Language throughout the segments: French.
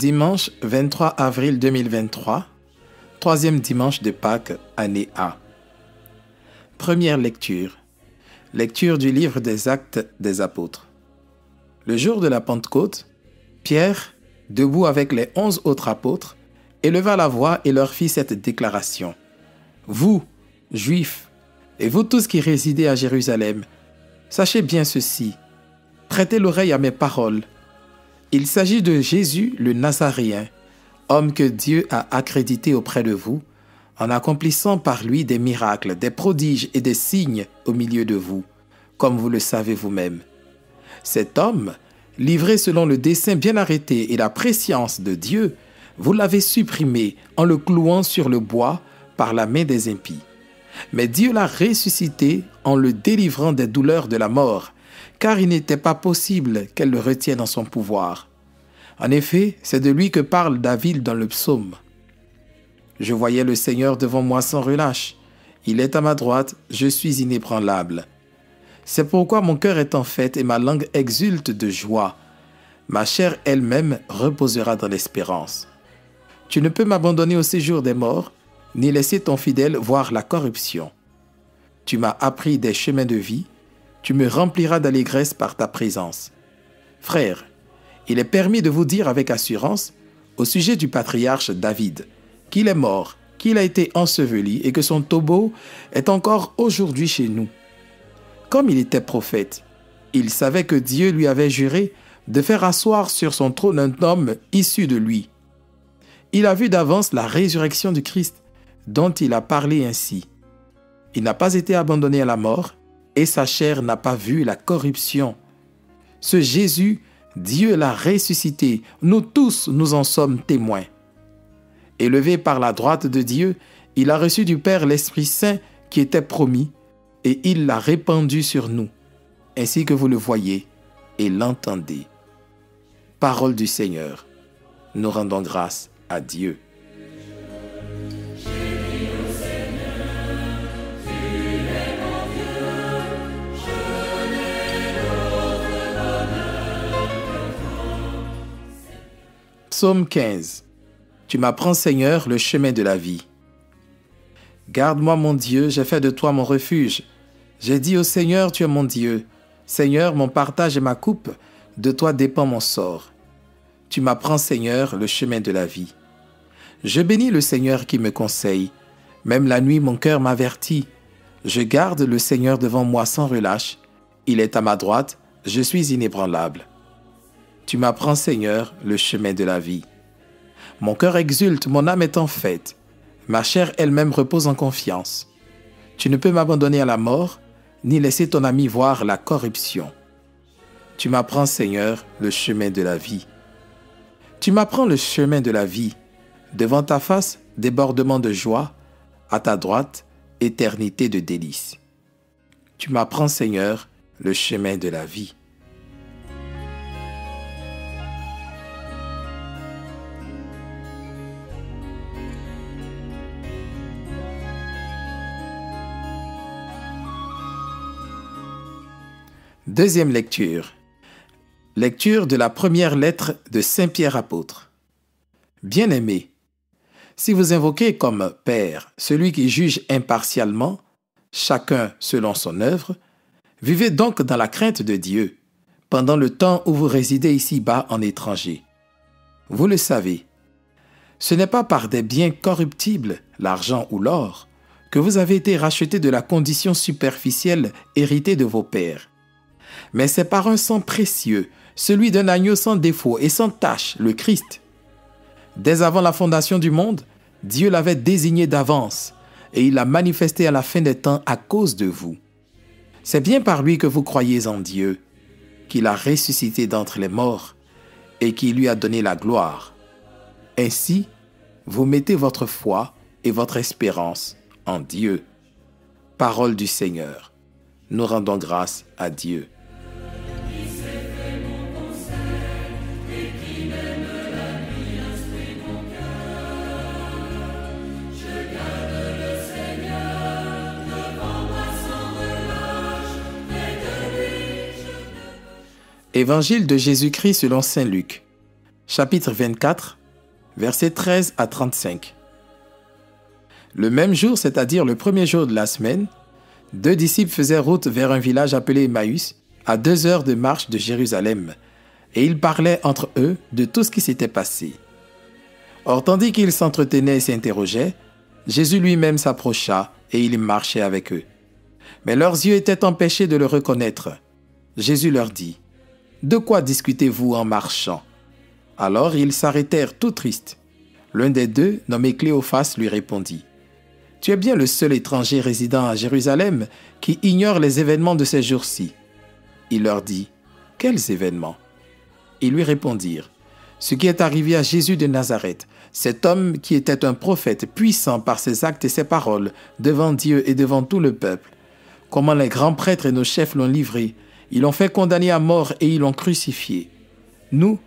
Dimanche 23 avril 2023, troisième dimanche de Pâques, année A. Première lecture. Lecture du livre des Actes des Apôtres. Le jour de la Pentecôte, Pierre, debout avec les 11 autres apôtres, éleva la voix et leur fit cette déclaration. « Vous, Juifs, et vous tous qui résidez à Jérusalem, sachez bien ceci, prêtez l'oreille à mes paroles. Il s'agit de Jésus le Nazaréen, homme que Dieu a accrédité auprès de vous, en accomplissant par lui des miracles, des prodiges et des signes au milieu de vous, comme vous le savez vous-même. Cet homme, livré selon le dessein bien arrêté et la prescience de Dieu, vous l'avez supprimé en le clouant sur le bois par la main des impies. Mais Dieu l'a ressuscité en le délivrant des douleurs de la mort, car il n'était pas possible qu'elle le retienne en son pouvoir. En effet, c'est de lui que parle David dans le psaume. « Je voyais le Seigneur devant moi sans relâche. Il est à ma droite, je suis inébranlable. C'est pourquoi mon cœur est en fête et ma langue exulte de joie. Ma chair elle-même reposera dans l'espérance. Tu ne peux m'abandonner au séjour des morts, ni laisser ton fidèle voir la corruption. Tu m'as appris des chemins de vie, tu me rempliras d'allégresse par ta présence. Frères, il est permis de vous dire avec assurance, au sujet du patriarche David, qu'il est mort, qu'il a été enseveli et que son tombeau est encore aujourd'hui chez nous. Comme il était prophète, il savait que Dieu lui avait juré de faire asseoir sur son trône un homme issu de lui. Il a vu d'avance la résurrection du Christ, dont il a parlé ainsi. Il n'a pas été abandonné à la mort, et sa chair n'a pas vu la corruption. Ce Jésus, Dieu l'a ressuscité, nous tous nous en sommes témoins. Élevé par la droite de Dieu, il a reçu du Père l'Esprit Saint qui était promis, et il l'a répandu sur nous, ainsi que vous le voyez et l'entendez. Parole du Seigneur. Nous rendons grâce à Dieu. Psaume 15. Tu m'apprends, Seigneur, le chemin de la vie. Garde-moi, mon Dieu, j'ai fait de toi mon refuge. J'ai dit au Seigneur, tu es mon Dieu. Seigneur, mon partage et ma coupe, de toi dépend mon sort. Tu m'apprends, Seigneur, le chemin de la vie. Je bénis le Seigneur qui me conseille. Même la nuit, mon cœur m'avertit. Je garde le Seigneur devant moi sans relâche. Il est à ma droite, je suis inébranlable. Tu m'apprends, Seigneur, le chemin de la vie. Mon cœur exulte, mon âme est en fête. Ma chair elle-même repose en confiance. Tu ne peux m'abandonner à la mort, ni laisser ton ami voir la corruption. Tu m'apprends, Seigneur, le chemin de la vie. Tu m'apprends le chemin de la vie. Devant ta face, débordement de joie. À ta droite, éternité de délices. Tu m'apprends, Seigneur, le chemin de la vie. Deuxième lecture. Lecture de la première lettre de Saint Pierre apôtre. Bien-aimés, si vous invoquez comme Père celui qui juge impartialement, chacun selon son œuvre, vivez donc dans la crainte de Dieu, pendant le temps où vous résidez ici-bas en étranger. Vous le savez, ce n'est pas par des biens corruptibles, l'argent ou l'or, que vous avez été rachetés de la condition superficielle héritée de vos pères. Mais c'est par un sang précieux, celui d'un agneau sans défaut et sans tache, le Christ. Dès avant la fondation du monde, Dieu l'avait désigné d'avance et il l'a manifesté à la fin des temps à cause de vous. C'est bien par lui que vous croyez en Dieu, qu'il a ressuscité d'entre les morts et qui lui a donné la gloire. Ainsi, vous mettez votre foi et votre espérance en Dieu. Parole du Seigneur. Nous rendons grâce à Dieu. Évangile de Jésus-Christ selon saint Luc. chapitre 24, versets 13 à 35. Le même jour, c'est-à-dire le premier jour de la semaine, 2 disciples faisaient route vers un village appelé Emmaüs, à 2 heures de marche de Jérusalem, et ils parlaient entre eux de tout ce qui s'était passé. Or, tandis qu'ils s'entretenaient et s'interrogeaient, Jésus lui-même s'approcha et il marchait avec eux. Mais leurs yeux étaient empêchés de le reconnaître. Jésus leur dit, « De quoi discutez-vous en marchant ?» Alors ils s'arrêtèrent tout tristes. L'un des deux, nommé Cléophas, lui répondit, « Tu es bien le seul étranger résidant à Jérusalem qui ignore les événements de ces jours-ci. » Il leur dit, « Quels événements ?» Ils lui répondirent, « Ce qui est arrivé à Jésus de Nazareth, cet homme qui était un prophète puissant par ses actes et ses paroles devant Dieu et devant tout le peuple. Comment les grands prêtres et nos chefs l'ont livré, ils l'ont fait condamner à mort et ils l'ont crucifié. Nous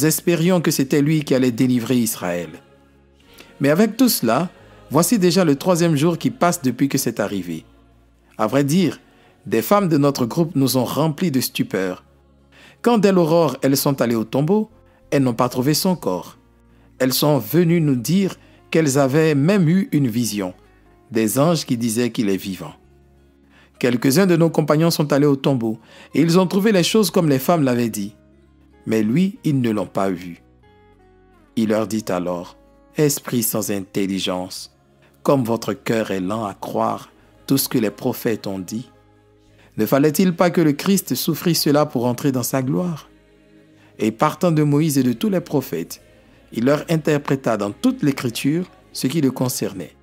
espérions que c'était lui qui allait délivrer Israël. Mais avec tout cela, voici déjà le 3e jour qui passe depuis que c'est arrivé. À vrai dire, des femmes de notre groupe nous ont remplis de stupeur. Quand dès l'aurore elles sont allées au tombeau, elles n'ont pas trouvé son corps. Elles sont venues nous dire qu'elles avaient même eu une vision, des anges qui disaient qu'il est vivant. Quelques-uns de nos compagnons sont allés au tombeau et ils ont trouvé les choses comme les femmes l'avaient dit. Mais lui, ils ne l'ont pas vu. Il leur dit alors, « Esprit sans intelligence, comme votre cœur est lent à croire tout ce que les prophètes ont dit, ne fallait-il pas que le Christ souffrit cela pour entrer dans sa gloire ?» Et partant de Moïse et de tous les prophètes, il leur interpréta dans toute l'Écriture ce qui le concernait.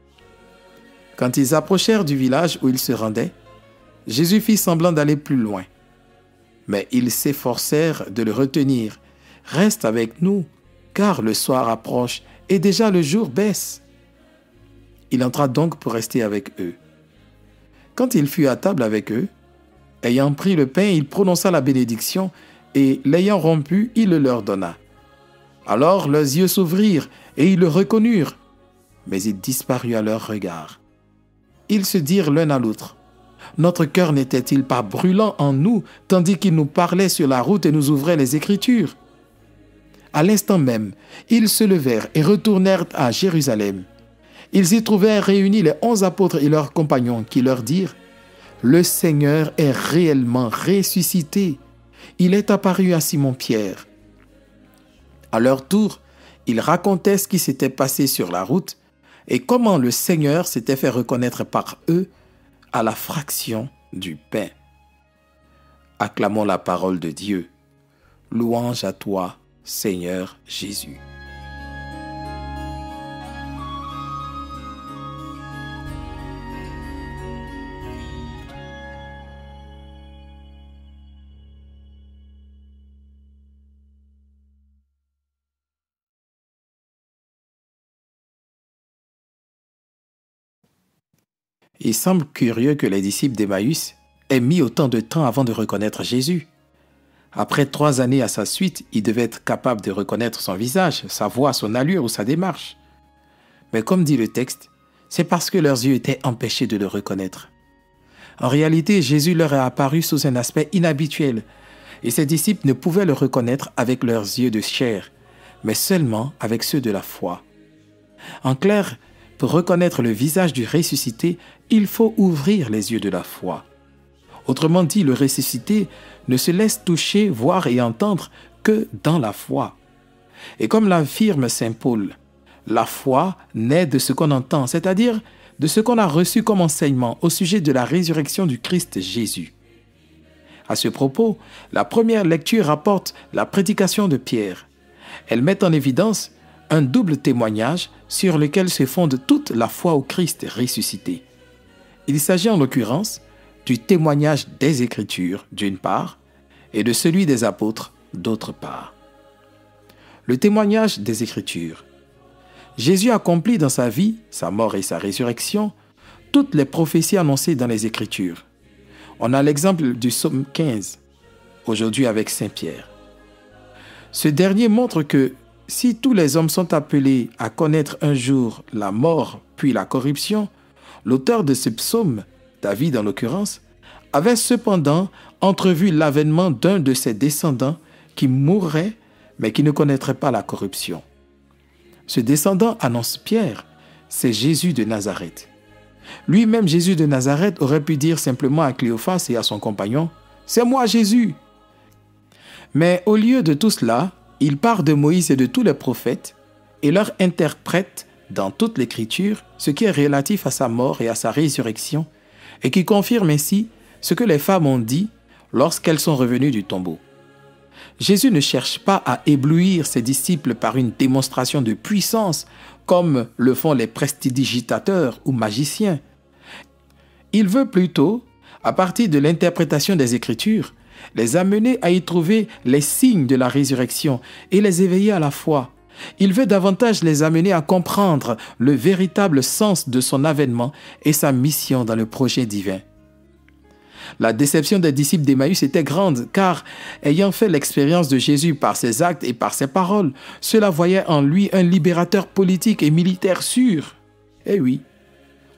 Quand ils approchèrent du village où ils se rendaient, Jésus fit semblant d'aller plus loin. Mais ils s'efforcèrent de le retenir. « Reste avec nous, car le soir approche et déjà le jour baisse. » Il entra donc pour rester avec eux. Quand il fut à table avec eux, ayant pris le pain, il prononça la bénédiction et, l'ayant rompu, il le leur donna. Alors leurs yeux s'ouvrirent et ils le reconnurent, mais il disparut à leur regard. Ils se dirent l'un à l'autre, « Notre cœur n'était-il pas brûlant en nous, tandis qu'il nous parlait sur la route et nous ouvrait les Écritures ?» À l'instant même, ils se levèrent et retournèrent à Jérusalem. Ils y trouvèrent réunis les 11 apôtres et leurs compagnons qui leur dirent, « Le Seigneur est réellement ressuscité. Il est apparu à Simon-Pierre. » À leur tour, ils racontaient ce qui s'était passé sur la route et comment le Seigneur s'était fait reconnaître par eux à la fraction du pain. Acclamons la parole de Dieu. Louange à toi, Seigneur Jésus. Il semble curieux que les disciples d'Emmaüs aient mis autant de temps avant de reconnaître Jésus. Après 3 années à sa suite, ils devaient être capables de reconnaître son visage, sa voix, son allure ou sa démarche. Mais comme dit le texte, c'est parce que leurs yeux étaient empêchés de le reconnaître. En réalité, Jésus leur est apparu sous un aspect inhabituel et ses disciples ne pouvaient le reconnaître avec leurs yeux de chair, mais seulement avec ceux de la foi. En clair, pour reconnaître le visage du ressuscité, il faut ouvrir les yeux de la foi. Autrement dit, le ressuscité ne se laisse toucher, voir et entendre que dans la foi. Et comme l'affirme saint Paul, la foi naît de ce qu'on entend, c'est-à-dire de ce qu'on a reçu comme enseignement au sujet de la résurrection du Christ Jésus. À ce propos, la première lecture rapporte la prédication de Pierre. Elle met en évidence un double témoignage sur lequel se fonde toute la foi au Christ ressuscité. Il s'agit en l'occurrence du témoignage des Écritures, d'une part, et de celui des apôtres, d'autre part. Le témoignage des Écritures. Jésus accomplit dans sa vie, sa mort et sa résurrection, toutes les prophéties annoncées dans les Écritures. On a l'exemple du psaume 15, aujourd'hui avec saint Pierre. Ce dernier montre que si tous les hommes sont appelés à connaître un jour la mort puis la corruption, l'auteur de ce psaume, David en l'occurrence, avait cependant entrevu l'avènement d'un de ses descendants qui mourrait, mais qui ne connaîtrait pas la corruption. Ce descendant annonce Pierre, c'est Jésus de Nazareth. Lui-même, Jésus de Nazareth, aurait pu dire simplement à Cléophas et à son compagnon, « C'est moi Jésus !» Mais au lieu de tout cela, il part de Moïse et de tous les prophètes et leur interprète dans toute l'Écriture ce qui est relatif à sa mort et à sa résurrection et qui confirme ainsi ce que les femmes ont dit lorsqu'elles sont revenues du tombeau. Jésus ne cherche pas à éblouir ses disciples par une démonstration de puissance comme le font les prestidigitateurs ou magiciens. Il veut plutôt, à partir de l'interprétation des Écritures, les amener à y trouver les signes de la résurrection et les éveiller à la foi. Il veut davantage les amener à comprendre le véritable sens de son avènement et sa mission dans le projet divin. La déception des disciples d'Emmaüs était grande car, ayant fait l'expérience de Jésus par ses actes et par ses paroles, cela voyait en lui un libérateur politique et militaire sûr. Eh oui,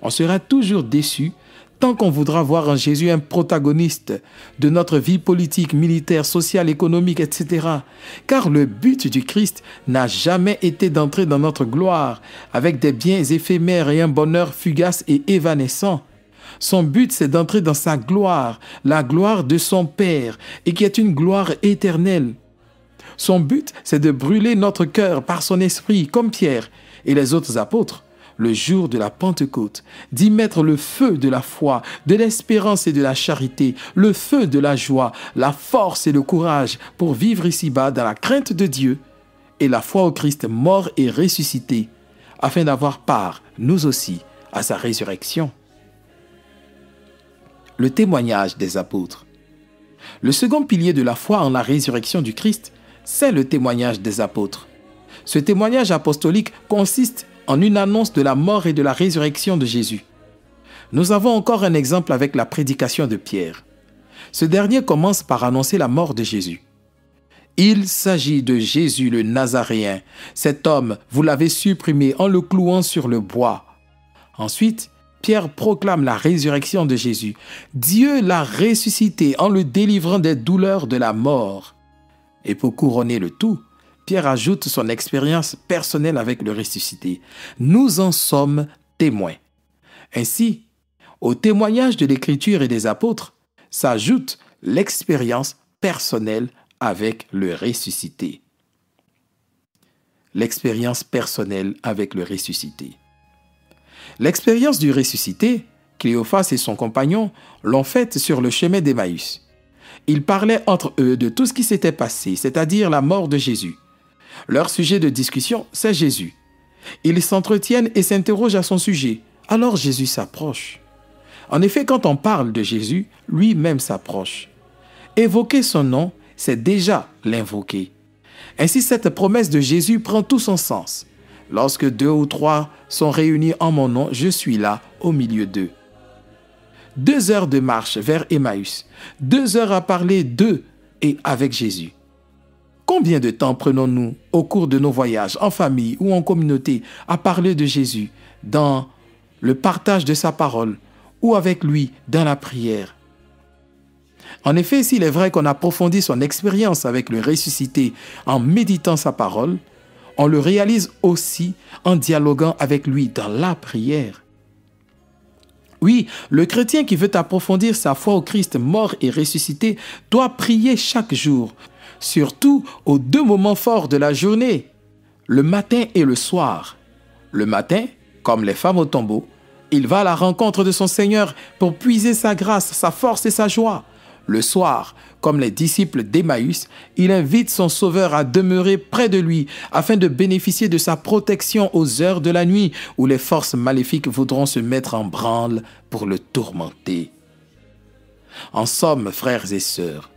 on sera toujours déçu tant qu'on voudra voir en Jésus un protagoniste de notre vie politique, militaire, sociale, économique, etc. Car le but du Christ n'a jamais été d'entrer dans notre gloire avec des biens éphémères et un bonheur fugace et évanescent. Son but, c'est d'entrer dans sa gloire, la gloire de son Père, et qui est une gloire éternelle. Son but, c'est de brûler notre cœur par son esprit, comme Pierre et les autres apôtres, le jour de la Pentecôte, d'y mettre le feu de la foi, de l'espérance et de la charité, le feu de la joie, la force et le courage pour vivre ici-bas dans la crainte de Dieu et la foi au Christ mort et ressuscité, afin d'avoir part, nous aussi, à sa résurrection. Le témoignage des apôtres. Le second pilier de la foi en la résurrection du Christ, c'est le témoignage des apôtres. Ce témoignage apostolique consiste en une annonce de la mort et de la résurrection de Jésus. Nous avons encore un exemple avec la prédication de Pierre. Ce dernier commence par annoncer la mort de Jésus. « Il s'agit de Jésus le Nazaréen. Cet homme, vous l'avez supprimé en le clouant sur le bois. » Ensuite, Pierre proclame la résurrection de Jésus. Dieu l'a ressuscité en le délivrant des douleurs de la mort. Et pour couronner le tout, Pierre ajoute son expérience personnelle avec le ressuscité. Nous en sommes témoins. Ainsi, au témoignage de l'Écriture et des apôtres, s'ajoute l'expérience personnelle avec le ressuscité. L'expérience personnelle avec le ressuscité. L'expérience du ressuscité, Cléophas et son compagnon l'ont faite sur le chemin d'Emmaüs. Ils parlaient entre eux de tout ce qui s'était passé, c'est-à-dire la mort de Jésus. Leur sujet de discussion, c'est Jésus. Ils s'entretiennent et s'interrogent à son sujet. Alors Jésus s'approche. En effet, quand on parle de Jésus, lui-même s'approche. Évoquer son nom, c'est déjà l'invoquer. Ainsi, cette promesse de Jésus prend tout son sens. Lorsque 2 ou 3 sont réunis en mon nom, je suis là au milieu d'eux. 2 heures de marche vers Emmaüs, 2 heures à parler d'eux et avec Jésus. Combien de temps prenons-nous au cours de nos voyages, en famille ou en communauté, à parler de Jésus dans le partage de sa parole ou avec lui dans la prière? En effet, s'il est vrai qu'on approfondit son expérience avec le ressuscité en méditant sa parole, on le réalise aussi en dialoguant avec lui dans la prière. Oui, le chrétien qui veut approfondir sa foi au Christ mort et ressuscité doit prier chaque jour, surtout aux 2 moments forts de la journée, le matin et le soir. Le matin, comme les femmes au tombeau, il va à la rencontre de son Seigneur pour puiser sa grâce, sa force et sa joie. Le soir, comme les disciples d'Emmaüs, il invite son Sauveur à demeurer près de lui afin de bénéficier de sa protection aux heures de la nuit où les forces maléfiques voudront se mettre en branle pour le tourmenter. En somme, frères et sœurs,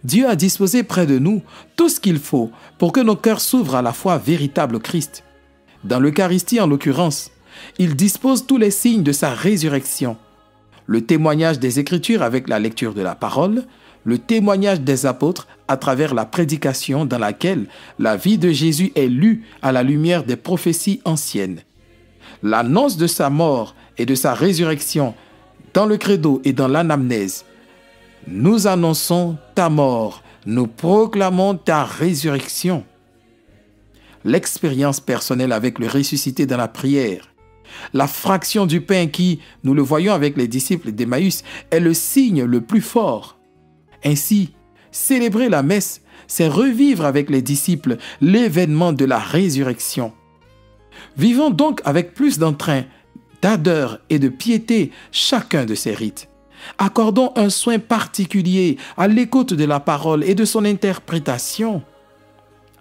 Dieu a disposé près de nous tout ce qu'il faut pour que nos cœurs s'ouvrent à la foi véritable au Christ. Dans l'Eucharistie en l'occurrence, il dispose tous les signes de sa résurrection. Le témoignage des Écritures avec la lecture de la parole, le témoignage des apôtres à travers la prédication dans laquelle la vie de Jésus est lue à la lumière des prophéties anciennes. L'annonce de sa mort et de sa résurrection dans le credo et dans l'anamnèse. Nous annonçons ta mort, nous proclamons ta résurrection. l'expérience personnelle avec le ressuscité dans la prière. La fraction du pain qui, nous le voyons avec les disciples d'Emmaüs, est le signe le plus fort. Ainsi, célébrer la messe, c'est revivre avec les disciples l'événement de la résurrection. Vivons donc avec plus d'entrain, d'ardeur et de piété chacun de ces rites. Accordons un soin particulier à l'écoute de la parole et de son interprétation.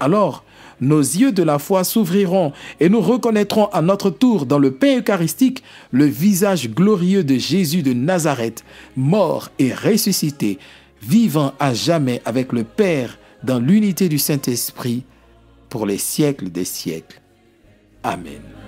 Alors, nos yeux de la foi s'ouvriront et nous reconnaîtrons à notre tour dans le pain eucharistique le visage glorieux de Jésus de Nazareth, mort et ressuscité, vivant à jamais avec le Père dans l'unité du Saint-Esprit pour les siècles des siècles. Amen.